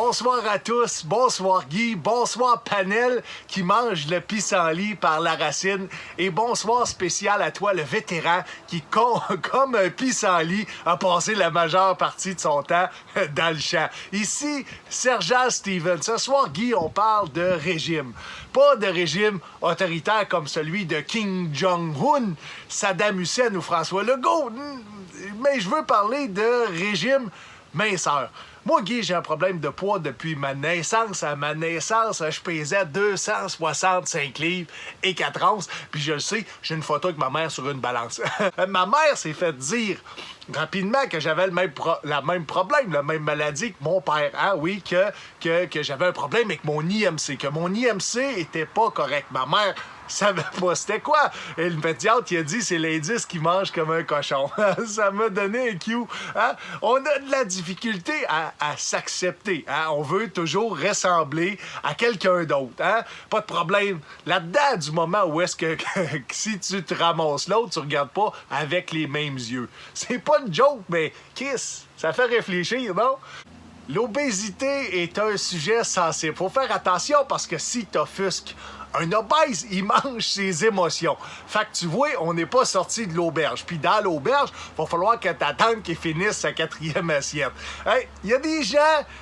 bonsoir à tous, bonsoir Guy, bonsoir Panel qui mange le pissenlit par la racine et bonsoir spécial à toi le vétéran qui, comme un pissenlit, a passé la majeure partie de son temps dans le champ. Ici, Sergent Steven. Ce soir, Guy, on parle de régime. Pas de régime autoritaire comme celui de Kim Jong-un, Saddam Hussein ou François Legault, mais je veux parler de régime minceur. Moi, Guy, j'ai un problème de poids depuis ma naissance. À ma naissance, je pesais 265 livres et 4 onces. Puis je le sais, j'ai une photo avec ma mère sur une balance. Ma mère s'est fait dire rapidement que j'avais le même problème, la même maladie que mon père. Ah oui, que j'avais un problème avec mon IMC, que mon IMC était pas correct. Ma mère savait pas c'était quoi. Et le pédiatre, il a dit c'est l'indice qui mange comme un cochon. Ça m'a donné un cue. Hein? On a de la difficulté à s'accepter. Hein? On veut toujours ressembler à quelqu'un d'autre. Hein? Pas de problème. Là-dedans, du moment où est-ce que si tu te ramasses l'autre, tu regardes pas avec les mêmes yeux. C'est pas une joke, mais kiss, ça fait réfléchir, non? L'obésité est un sujet sensible. Faut faire attention parce que si t'offusques un obèse, il mange ses émotions. Fait que tu vois, on n'est pas sorti de l'auberge. Puis dans l'auberge, il va falloir que t'attendes qu'il finisse sa 4e assiette. Hey, il y a des gens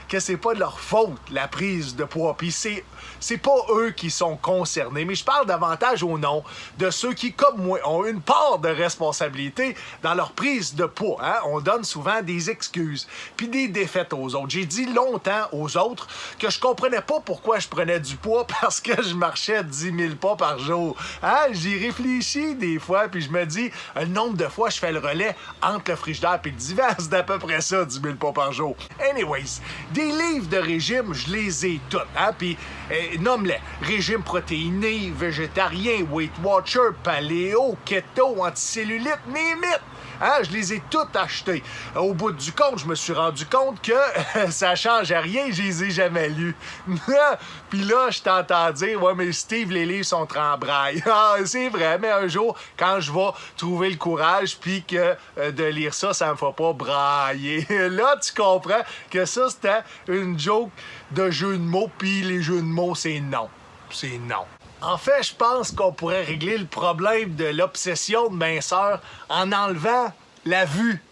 que c'est pas de leur faute, la prise de poids. Puis c'est pas eux qui sont concernés. Mais je parle davantage au nom de ceux qui, comme moi, ont une part de responsabilité dans leur prise de poids. Hein? On donne souvent des excuses puis des défaites aux autres. J'ai dit longtemps aux autres que je comprenais pas pourquoi je prenais du poids parce que je marchais 10 000 pas par jour. Hein? J'y réfléchis des fois, puis je me dis, le nombre de fois je fais le relais entre le frigidaire et le divan, c'est d'à peu près ça, 10 000 pas par jour. Anyways, des livres de régime, je les ai tous. Hein? Puis, nomme-les. Régime protéiné, végétarien, Weight Watcher, paléo, keto, anticellulite, name-it. Hein, je les ai toutes achetés. Au bout du compte, je me suis rendu compte que ça change à rien, je les ai jamais lus. Puis là, je t'entends dire, ouais, mais Steve, les livres sont en braille. Ah, c'est vrai, mais un jour, quand je vais trouver le courage, puis que de lire ça, ça me fera pas brailler. Là, tu comprends que ça, c'était une joke de jeu de mots, puis les jeux de mots, c'est non. C'est non. En fait, je pense qu'on pourrait régler le problème de l'obsession de minceur en enlevant la vue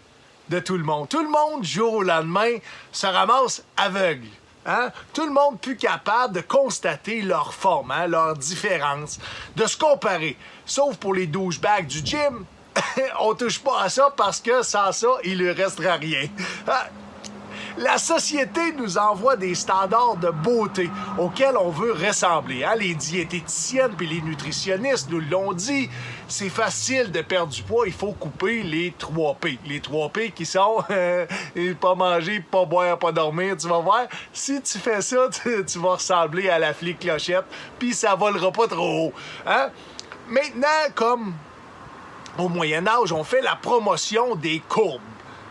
de tout le monde. Tout le monde, du jour au lendemain, se ramasse aveugle. Hein? Tout le monde plus capable de constater leur forme, hein, leur différence, de se comparer. Sauf pour les douchebags du gym, on touche pas à ça parce que sans ça, il ne restera rien. Hein? La société nous envoie des standards de beauté auxquels on veut ressembler. Hein? Les diététiciennes et les nutritionnistes nous l'ont dit. C'est facile de perdre du poids, il faut couper les 3 P. Les 3 P qui sont pas manger, pas boire, pas dormir. Tu vas voir, si tu fais ça, tu vas ressembler à la flic clochette, puis ça volera pas trop haut. Hein? Maintenant, comme au Moyen-Âge, on fait la promotion des courbes.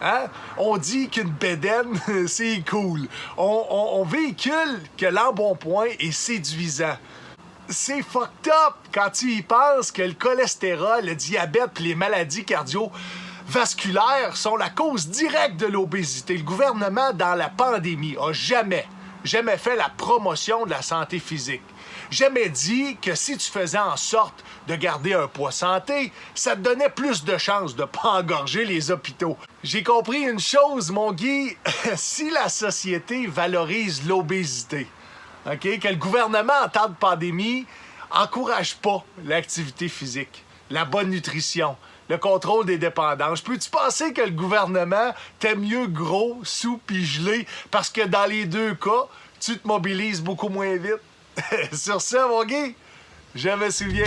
Hein? On dit qu'une bédaine, c'est cool. On véhicule que l'embonpoint est séduisant. C'est fucked up quand tu y penses que le cholestérol, le diabète et les maladies cardiovasculaires sont la cause directe de l'obésité. Le gouvernement, dans la pandémie, a jamais fait la promotion de la santé physique. Jamais dit que si tu faisais en sorte de garder un poids santé, ça te donnait plus de chances de ne pas engorger les hôpitaux. J'ai compris une chose, mon Guy, si la société valorise l'obésité, okay, que le gouvernement en temps de pandémie encourage pas l'activité physique, la bonne nutrition, le contrôle des dépendances, peux-tu penser que le gouvernement t'aime mieux gros, sous pis gelé, parce que dans les deux cas, tu te mobilises beaucoup moins vite? Sur ça, mon Guy, je me souviens.